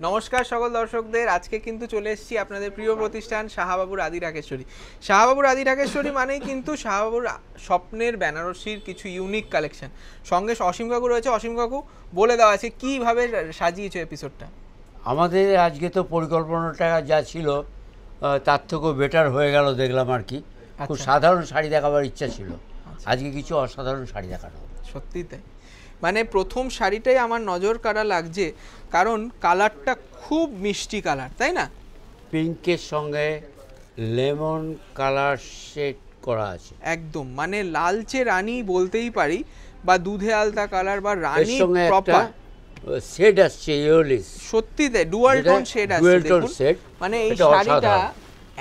নমস্কার সকল দর্শকদের। আজকে কিন্তু চলে এসেছি আপনাদের প্রিয় প্রতিষ্ঠান শাহবাবুর আদি ঢাকেশ্বরী। শাহবাবুর আদি ঢাকেশ্বরী মানেই কিন্তু শাহবাবুর স্বপ্নের বেনারসির কিছু ইউনিক কালেকশন। সঙ্গে অসীম কাকু রয়েছে। অসীম কাকু, বলে দেওয়া আছে কীভাবে সাজিয়েছে এপিসোডটা। আমাদের আজকে তো পরিকল্পনাটা যা ছিল তার থেকেও বেটার হয়ে গেল দেখলাম আর কি। খুব সাধারণ শাড়ি দেখাবার ইচ্ছা ছিল, আজকে কিছু অসাধারণ শাড়ি দেখানো। সত্যি তাই, মানে প্রথম শাড়িটাই আমার নজর কাড়া লাগছে, কারণ কালারটা খুব মিষ্টি কালার, তাই না? পিঙ্কের সঙ্গে লেমন কালার শেড করা আছে একদম, মানে লালচে রানী বলতেই পারি, বা দুধে আলতা কালার বা রানী প্রপার শেড আসছে ইয়েলিশ। সত্যি তাই, ডুয়াল টোন শেড আছে দেখুন। মানে এই শাড়িটা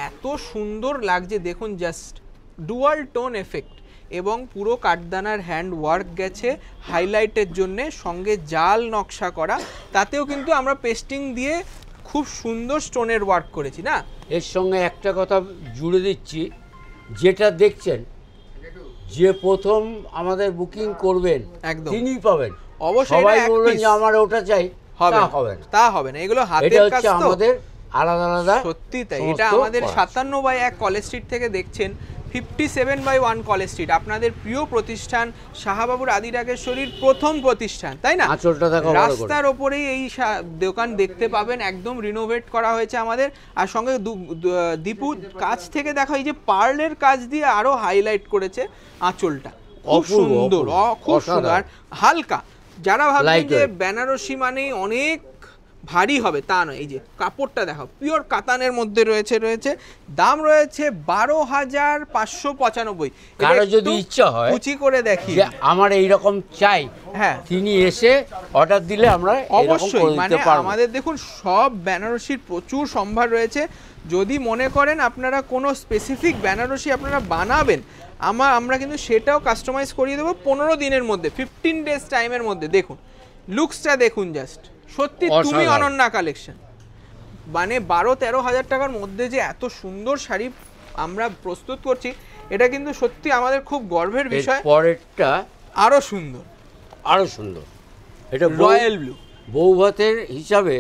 এত সুন্দর লাগছে দেখুন, জাস্ট ডুয়াল টোন এফেক্ট, এবং পুরো কাঠদানার হ্যান্ড ওয়ার্ক গেছে হাইলাইটের জন্য, সঙ্গে জাল নকশা করা, তাতেও কিন্তু আমরা পেস্টিং দিয়ে খুব সুন্দর স্টোনের ওয়ার্ক করেছি না। এর সঙ্গে একটা কথা জুড়ে দিচ্ছি, যেটা দেখছেন যে প্রথম আমাদের বুকিং করবেন তিনিই পাবেন। অবশ্যই সবাই বলবেন যে আমার ওটা চাই, তা হবে না। এগুলো হাতের কাজ তো আমাদের আলাদা আলাদা। সত্যি তাই, এটা আমাদের 57/1 কলেজ স্ট্রিট থেকে দেখছেন, 57/1 কলেজ স্ট্রিট, আপনাদের প্রিয় প্রতিষ্ঠান শাহবাবুর আদি ঢাকেশ্বরীর প্রথম প্রতিষ্ঠান, তাই না? রাস্তার ওপরেই এই দোকান দেখতে পাবেন, একদম রিনোভেট করা হয়েছে আমাদের। আর সঙ্গে দীপু কাছ থেকে দেখা, এই যে পার্লের কাজ দিয়ে আরো হাইলাইট করেছে আঁচলটা, খুব সুন্দর, খুব সুন্দর, হালকা। যারা ভাবছেন যে বেনারসি মানে অনেক ভারী হবে, তা নয়। এই যে কাপড়টা দেখো, পিওর কাতানের মধ্যে রয়েছে দাম রয়েছে 12,595। কারো যদি ইচ্ছা হয় কুচি করে দেখি যে আমার এইরকম চাই, হ্যাঁ, তিনি এসে অর্ডার দিলে আমরা অবশ্যই, মানে আমাদের দেখুন সব বেনারসির প্রচুর সম্ভার রয়েছে। যদি মনে করেন আপনারা কোনো স্পেসিফিক বেনারসি আপনারা বানাবেন, আমরা কিন্তু সেটাও কাস্টমাইজ করিয়ে দেবো 15 দিনের মধ্যে, 15 ডেজ টাইমের মধ্যে। দেখুন লুকসটা দেখুন, জাস্ট সত্যি তুমি অনন্যা কালেকশন। মানে 12-13 হাজার টাকার মধ্যে যে এত সুন্দর শাড়ি আমরা প্রস্তুত করছি, এটা কিন্তু সত্যি আমাদের খুব গর্বের বিষয়। পরেরটা আরো সুন্দর, এটা রয়্যাল ব্লু বৌভাতের হিসাবে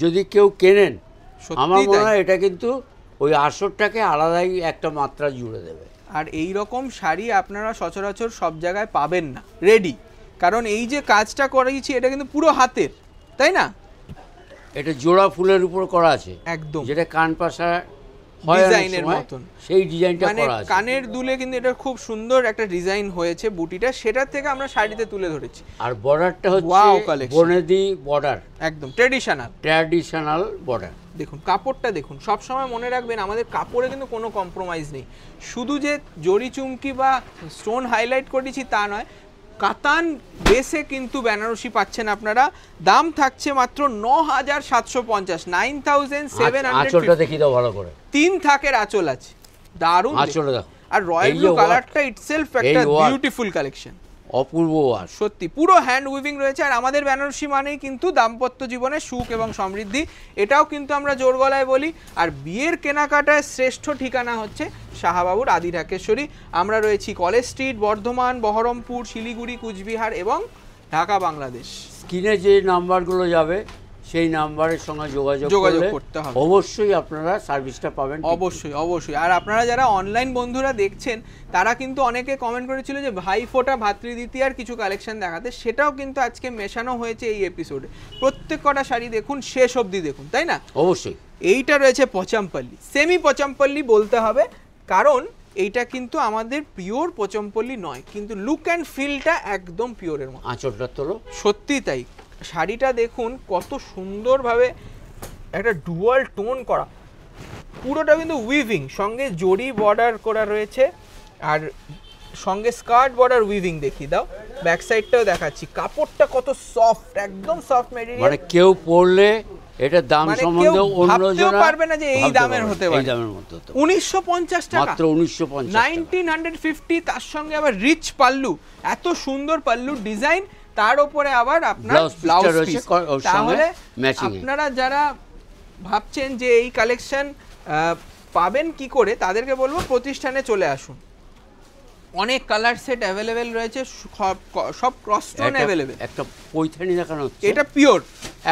যদি কেউ কেনেন, আমার মনে হয় এটা কিন্তু ওই আসরটাকে আলাদাই একটা মাত্রা জুড়ে দেবে। আর এই রকম শাড়ি আপনারা সচরাচর সব জায়গায় পাবেন না রেডি, কারণ এই যে কাজটা করেছি এটা কিন্তু পুরো হাতের, তাই না? এটা জোড়া ফুলের উপর করা আছে, একদম যেটা কান পাশা ডিজাইনের মতন, সেই ডিজাইনটা করা আছে। কানের দুলে কিন্তু এটা খুব সুন্দর একটা ডিজাইন হয়েছে বুটিটা, সেটার থেকে আমরা শাড়িতে তুলে ধরেছি। আর বর্ডারটা হচ্ছে বনেদি বর্ডার, একদম ট্র্যাডিশনাল বর্ডার। দেখুন কাপড়টা দেখুন, সব সময় মনে রাখবেন আমাদের কাপড়ে কিন্তু কোনো কম্প্রোমাইজ নেই। শুধু যে জরি চুমকি বা স্টোন হাইলাইট করেছি তা নয়, কাতান বেসে কিন্তু বেনারসি পাচ্ছেন আপনারা। দাম থাকছে মাত্র 9,750, 9,750। আঁচলটা দেখি দাও ভালো করে, 3 থাকের আঁচল আছে, দারুণ আঁচল দেখো। আর রয়্যাল ব্লু কালারটা ইটসেলফ একটা বিউটিফুল কালেকশন, অপূর্ব। আর সত্যি পুরো হ্যান্ড উইভিং রয়েছে। আর আমাদের বেনারসি মানেই কিন্তু দাম্পত্য জীবনে সুখ এবং সমৃদ্ধি, এটাও কিন্তু আমরা জোর গলায় বলি। আর বিয়ের কেনাকাটায় শ্রেষ্ঠ ঠিকানা হচ্ছে শাহবাবুর আদি ঢাকেশ্বরী। আমরা রয়েছি কলেজ স্ট্রিট, বর্ধমান, বহরমপুর, শিলিগুড়ি, কুচবিহার এবং ঢাকা, বাংলাদেশ। স্ক্রিনে যে নাম্বারগুলো যাবে সেই নাম্বারের সঙ্গে যোগাযোগ করতে হবে, অবশ্যই আপনারা সার্ভিসটা পাবেন। অবশ্যই। আর আপনারা যারা অনলাইন বন্ধুরা দেখছেন, তারা কিন্তু অনেকে কমেন্ট করেছিল যে ভাইফোঁটা, ভাতৃদ্বিতীয়ার কিছু কালেকশন দেখাতে, সেটাও কিন্তু আজকে মেশানো হয়েছে এই এপিসোডে। প্রত্যেক কটা শাড়ি দেখুন, শেষ অবধি দেখুন, তাই না? অবশ্যই। এইটা রয়েছে পচামপল্লি, সেমি পচামপল্লি বলতে হবে, কারণ এইটা কিন্তু আমাদের পিওর পচমপল্লি নয়, কিন্তু লুক অ্যান্ড ফিলটা একদম পিওরের মতো। আঁচলটা তোলো, সত্যি তাই। শাড়িটা দেখুন কত সুন্দরভাবে একটা ডুয়াল টোন করা, পুরোটা কিন্তু উইভিং, সঙ্গে জরি বর্ডার করা রয়েছে, আর সঙ্গে স্কার্ট বর্ডার উইভিং। দেখিয়ে দাও, ব্যাক সাইডটাও দেখাচ্ছি। কাপড়টা কত সফট, একদম সফট ম্যাটেরিয়াল, মানে কেউ পরলে এটা দাম সম্বন্ধে ভাবতেও পারবে না যে এই দামের হতে পারে। 1950 টাকা, মাত্র 1950, 1950। তার সঙ্গে আবার রিচ পাল্লু, এত সুন্দর পাল্লু ডিজাইন, তার উপরে আবার আপনার ব্লাউজ পিস। তাহলে আপনারা যারা ভাবছেন যে এই কালেকশন পাবেন কি করে, তাদেরকে বলবো প্রতিষ্ঠানে চলে আসুন। অনেক কালার সেট অ্যাভেলেবেল রয়েছে, সব ক্রস টোন অ্যাভেলেবেল। একটা পৈঠানি দেখানো হচ্ছে, এটা পিওর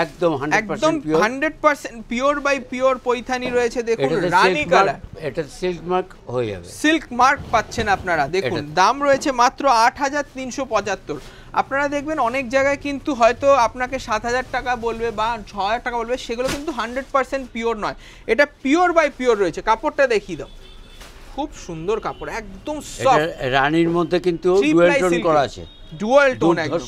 একদম 100% পিওর বাই পিওর পৈথানি রয়েছে। দেখুন রানী কালার, এটা সিল্ক মার্ক হয়ে যাবে, সিল্ক মার্ক পাচ্ছেন আপনারা। দেখুন দাম রয়েছে মাত্র ৮,৩৭৫। আপনারা দেখবেন অনেক জায়গায় কিন্তু হয়তো আপনাকে ৭,০০০ টাকা বলবে বা ৬,০০০ টাকা বলবে, সেগুলো কিন্তু 100% পিওর নয়, এটা পিওর বাই পিওর রয়েছে। কাপড়টা দেখিয়ে দাও, খুব সুন্দর কাপড়, একদম সফট। রানীর মধ্যে কিন্তু ডুয়াল টোন করা আছে, ডুয়াল টোন, একদম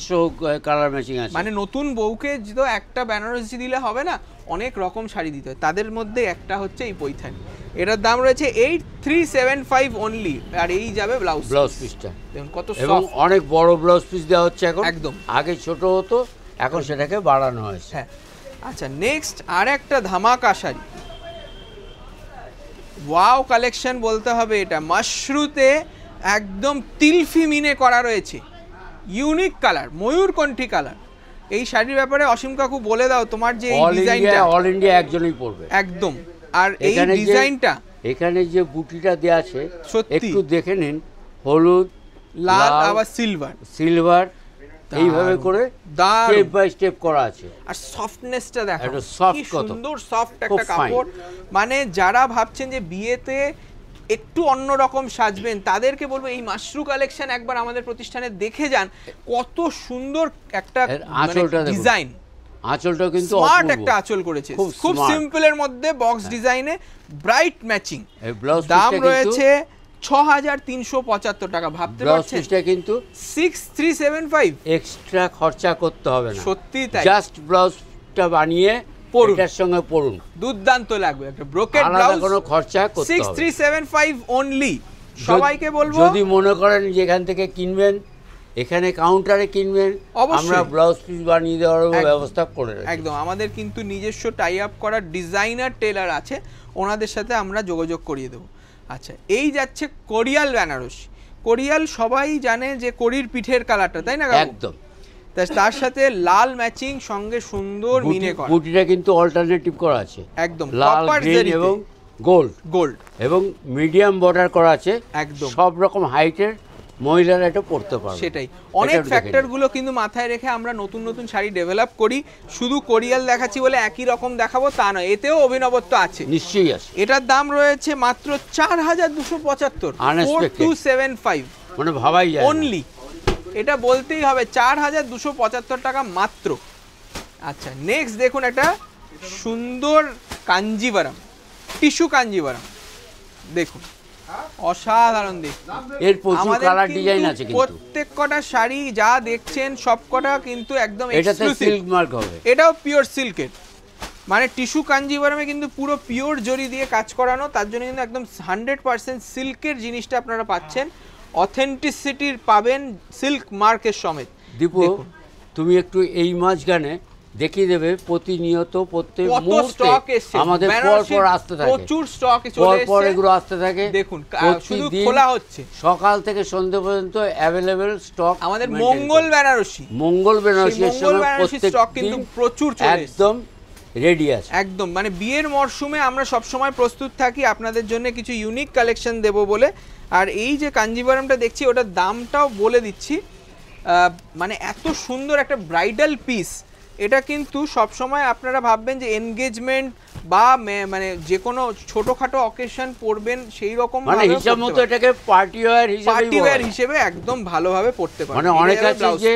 কালার ম্যাচিং আছে। মানে নতুন বউকে তো একটা বেনারসি দিলে হবে না, অনেক রকম শাড়ি দিতে হয়, তাদের মধ্যে একটা হচ্ছে এই পৈথানি। এটার দাম রয়েছে 8375 অনলি। আর এই যাবে ব্লাউজ পিসটা, দেখুন কত সফট, এবং অনেক বড় ব্লাউজ পিস দেওয়া হচ্ছে এখন, একদম। আগে ছোট হতো, এখন সেটাকে বাড়ানো হয়েছে। হ্যাঁ, আচ্ছা নেক্সট আর একটা ধামাকা শাড়ি, ওয়াও কালেকশন বলতে হবে এটা। মাশরুতে একদম তিলফি মিনে করা রয়েছে, ইউনিক কালার, ময়ূরকণ্ঠী কালার। এই শাড়ির ব্যাপারে অসীম কাকু বলে দাও, তোমার যে এই ডিজাইনটা অল ইন্ডিয়া একজনই পড়বে একদম। আর এই ডিজাইনটা, এখানে যে বুটিটা দেয়া আছে সত্যি একটু দেখে নিন, হলুদ, লাল, আবার সিলভার, এইভাবে করে স্টেপ বাই স্টেপ করা আছে। আর সফটনেসটা দেখো, কি সুন্দর সফট একটা কাপড়। মানে যারা ভাবছেন যে বিয়েতে একটু অন্যরকম সাজবেন, তাদেরকে বলবো এই মাশরু কালেকশন একবার আমাদের প্রতিষ্ঠানে দেখে যান, কত সুন্দর একটা ডিজাইন। আঁচলটা কিন্তু স্মার্ট একটা আঁচল করেছে, খুব সিম্পলের মধ্যে বক্স ডিজাইনে ব্রাইট ম্যাচিং। দাম রয়েছে 6,375 টাকা। ভাবতে পারছেন এটা কিন্তু 6375, এক্সট্রা খরচা করতে হবে না, সত্যি তাই। জাস্ট ব্লাউজটা বানিয়ে এটার সঙ্গে পরুন, দুর্দান্ত লাগবে। একটা ব্রোকেট ব্লাউজ, কোনো খরচা করতে হবে 6375 অনলি। সবাইকে বলবো যদি মনে করেন যে এখান থেকে কিনবেন, এখানে কাউন্টারে কিনবেন, আমরা ব্লাউজ পিস বানিয়ে দেওয়ার ব্যবস্থা করে রাখি। একদম, আমাদের কিন্তু নিজস্ব টাই আপ করা ডিজাইনার টেলার আছে, ওনাদের সাথে আমরা যোগাযোগ করিয়ে দেবো। আচ্ছা, এই যাচ্ছে কোরিয়াল বেনারসি। কোরিয়াল সবাই জানে যে কড়ির পিঠের কালারটা, তাই না? একদম, তার সাথে লাল ম্যাচিং, সঙ্গে সুন্দর মিনে করা। বুটিটা কিন্তু অল্টারনেটিভ করা আছে, একদম লাল, গ্রিন এবং গোল্ড এবং মিডিয়াম বর্ডার করা আছে, একদম সব রকম হাইটের মহিলারা এটা পড়তে পারবে। সেটাই, অনেক ফ্যাক্টরগুলো কিন্তু মাথায় রেখে আমরা নতুন নতুন শাড়ি ডেভেলপ করি। শুধু কোরিয়াল দেখাচ্ছি বলে একই রকম দেখাবো তা নয়, এতেও অভিনবত্ব আছে, নিশ্চয়ই আছে। এটার দাম রয়েছে মাত্র 4,275, 4275, মানে ভাবাই যায় অনলি। এটা বলতেই হবে, 4,275 টাকা মাত্র। আচ্ছা নেক্সট দেখুন একটা সুন্দর কাঞ্জিভারাম, টিস্যু কাঞ্জিভারাম, দেখুন অসাধারণ দেখতে। এর প্রচুর কালার ডিজাইন আছে, কিন্তু প্রত্যেক কটা শাড়ি যা দেখছেন সবকটা কিন্তু একদম এক্সক্লুসিভ, সিল্ক মার্ক হবে। এটাও পিওর সিল্কের, মানে টিস্যু কাঞ্জিভারামে কিন্তু পুরো পিওর জরি দিয়ে কাজ করানো, তার জন্য কিন্তু একদম 100% সিল্কের জিনিসটা আপনারা পাচ্ছেন, অথেন্টিসিটির পাবেন সিল্ক মার্কের সমেত। দীপু, তুমি একটু এই মাঝখানে দেখিয়ে দেবে প্রতিনিয়ত প্রত্যেক মুহূর্তে আমাদের পর আসতে থাকে, প্রচুর স্টক চলে এসেছে, পর এগুলো আসতে থাকে। দেখুন শুধু খোলা হচ্ছে, সকাল থেকে সন্ধ্যা পর্যন্ত অ্যাভেলেবল স্টক। আমাদের মঙ্গল বেনারসি স্টক কিন্তু প্রচুর চলে এসেছে, একদম রেডি আছে, একদম। মানে বিয়ের মরশুমে আমরা সব সময় প্রস্তুত থাকি আপনাদের জন্য কিছু ইউনিক কালেকশন দেব বলে। আর এই যে কাঞ্জিভারামটা দেখছি, ওটার দামটাও বলে দিচ্ছি, মানে এত সুন্দর একটা ব্রাইডাল পিস। এটা কিন্তু সব সময় আপনারা ভাববেন যে এনগেজমেন্ট বা মানে যে কোনো ছোটখাটো অকেশন পড়বেন সেই রকম মানে হিসাব মতো এটাকে পার্টি ওয়্যার হিসেবে একদম ভালোভাবে পড়তে পারেন। মানে অনেক আছে যে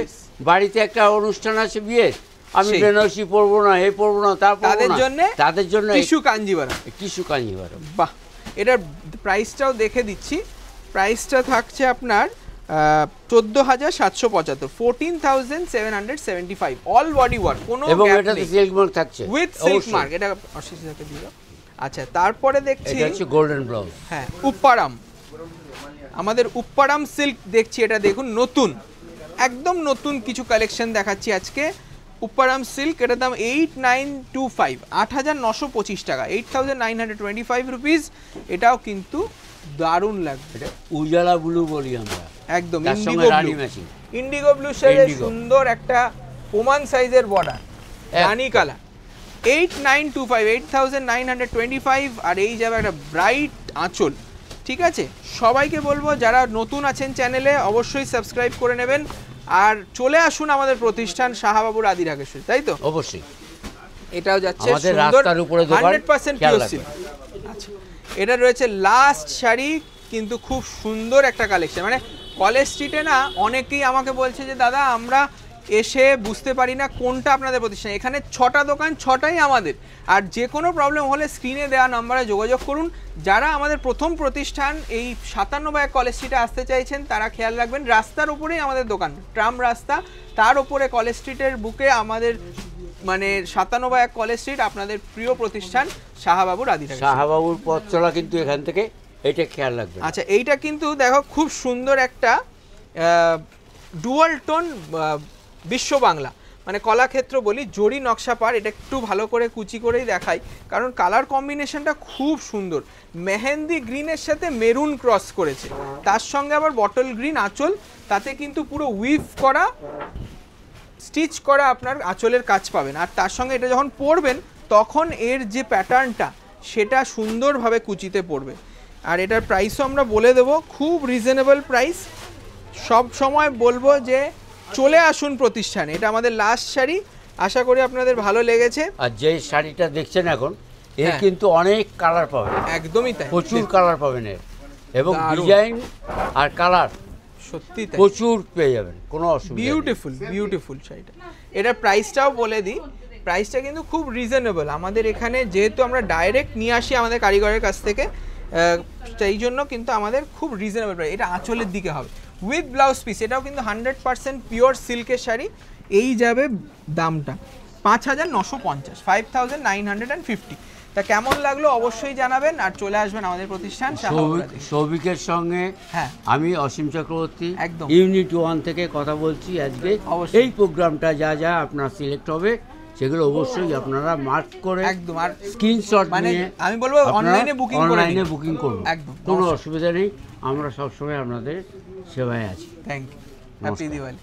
বাড়িতে একটা অনুষ্ঠান আছে, বিয়ে, আমি বেনারসি পরবো না, এই পরবো না, তাদের জন্য টিস্যু কাঞ্জিভারাম। বাহ, এটার প্রাইসটাও দেখে দিচ্ছি। প্রাইসটা থাকছে আপনার 14,775, 14,775, অল বডি ওয়ার্ক, কোনো এবং এটাতে সিল্ক মার্ক থাকছে, উইথ সিল্ক মার্ক। এটা 80 টাকা দিল। আচ্ছা, তারপরে দেখছি এটা হচ্ছে গোল্ডেন ব্লাউজ। হ্যাঁ, উপ্পারাম, আমাদের উপ্পারাম সিল্ক দেখছি। এটা দেখুন নতুন, একদম নতুন কিছু কালেকশন দেখাচ্ছি আজকে। উপ্পারাম সিল্ক, এটার দাম 8,925, 8,925 টাকা, 8,925 রুপিস। এটাও কিন্তু দারুণ লাগবে, এটা উজালা ব্লু বলি আমরা, একদম ইন্ডিগো ব্লু শেডে সুন্দর একটা ওমান সাইজের বর্ডার, রানী কালার। 8,925, 8,925। আর এই যাবে একটা ব্রাইট আঁচল। ঠিক আছে, সবাইকে বলবো যারা নতুন আছেন চ্যানেলে অবশ্যই সাবস্ক্রাইব করে নেবেন, আর চলে আসুন আমাদের প্রতিষ্ঠান শাহবাবুর আদি ঢাকেশ্বরী, তাই তো? অবশ্যই। এটাও যাচ্ছে আমাদের সুন্দর রাস্তার উপরে দোকান, 100% খেয়াল পিওর রাখবেন। সিল্ক। আচ্ছা, এটা রয়েছে লাস্ট শাড়ি, কিন্তু খুব সুন্দর একটা কালেকশন। মানে কলেজ স্ট্রিটে না অনেকেই আমাকে বলছে যে দাদা আমরা এসে বুঝতে পারি না কোনটা আপনাদের প্রতিষ্ঠান। এখানে 6টা দোকান, 6টাই আমাদের। আর যে কোনো প্রবলেম হলে স্ক্রিনে দেওয়া নম্বরে যোগাযোগ করুন। যারা আমাদের প্রথম প্রতিষ্ঠান এই 97 কলেজ স্ট্রিটে আসতে চাইছেন তারা খেয়াল রাখবেন, রাস্তার উপরেই আমাদের দোকান, ট্রাম রাস্তা, তার উপরে কলেজ স্ট্রিটের বুকে আমাদের মানে 97 কলেজ স্ট্রিট, আপনাদের প্রিয় প্রতিষ্ঠান শাহবাবুর আদিরাগেশ্বরী। শাহবাবুর পথ চলা কিন্তু এখান থেকে, এটা খেয়াল রাখবেন। আচ্ছা, এইটা কিন্তু দেখো খুব সুন্দর একটা ডুয়াল টোন বিশ্ব বাংলা, মানে কলাক্ষেত্র বলি, জরি নকশা পার। এটা একটু ভালো করে কুচি করেই দেখাই, কারণ কালার কম্বিনেশনটা খুব সুন্দর। মেহেন্দি গ্রিনের সাথে মেরুন ক্রস করেছে, তার সঙ্গে আবার বটল গ্রিন আঁচল, তাতে কিন্তু পুরো উইভ করা, স্টিচ করা আপনার আঁচলের কাজ পাবেন। আর তার সঙ্গে এটা যখন পরবেন তখন এর যে প্যাটার্নটা সেটা সুন্দরভাবে কুচিতে পড়বে। আর এটার প্রাইসও আমরা বলে দেবো, খুব রিজনেবল প্রাইস। সব সময় বলবো যে চলে আসুন প্রতিষ্ঠানে। এটা আমাদের লাস্ট শাড়ি, আশা করি আপনাদের ভালো লেগেছে। আর যে শাড়িটা দেখছেন এখন, এর কিন্তু অনেক কালার পাবেন, একদমই তাই, প্রচুর কালার পাবেন এর, এবং দারুণ। ডিজাইন আর কালার সত্যি তাই, প্রচুর পেয়ে যাবেন, কোনো অসুবিধা নেই। বিউটিফুল বিউটিফুল শাড়িটা। এটার প্রাইসটাও বলে দিই, প্রাইসটা কিন্তু খুব রিজনেবল। আমাদের এখানে যেহেতু আমরা ডাইরেক্ট নিয়ে আসি আমাদের কারিগরের কাছ থেকে, সেই জন্য কিন্তু আমাদের খুব রিজনেবল প্রাইস। এটা আঁচলের দিকে হবে উইথ ব্লাউজ পিস, এটাও কিন্তু 100% পিওর সিল্কের শাড়ি। এই যাবে দামটা 5950, 5950। তা কেমন লাগলো অবশ্যই জানাবেন, আর চলে আসবেন আমাদের প্রতিষ্ঠান শাহবাবুর আদিরাগেশ্বরী। সৌভিকের সঙ্গে হ্যাঁ, আমি অসীম চক্রবর্তী, একদম। ইউনিট 1 থেকে কথা বলছি আজকে। অবশ্যই। এই প্রোগ্রামটা যা যা আপনার সিলেক্ট হবে সেগুলো অবশ্যই আপনারা মার্ক করে একদম। আর স্ক্রিনশট মানে নিয়ে আমি বলবো অনলাইনে বুকিং করে অনলাইনে বুকিং করুন, একদম, কোনো অসুবিধা নেই। আমরা সবসময় আপনাদের সেবায় আছি। Thank you, happy Diwali.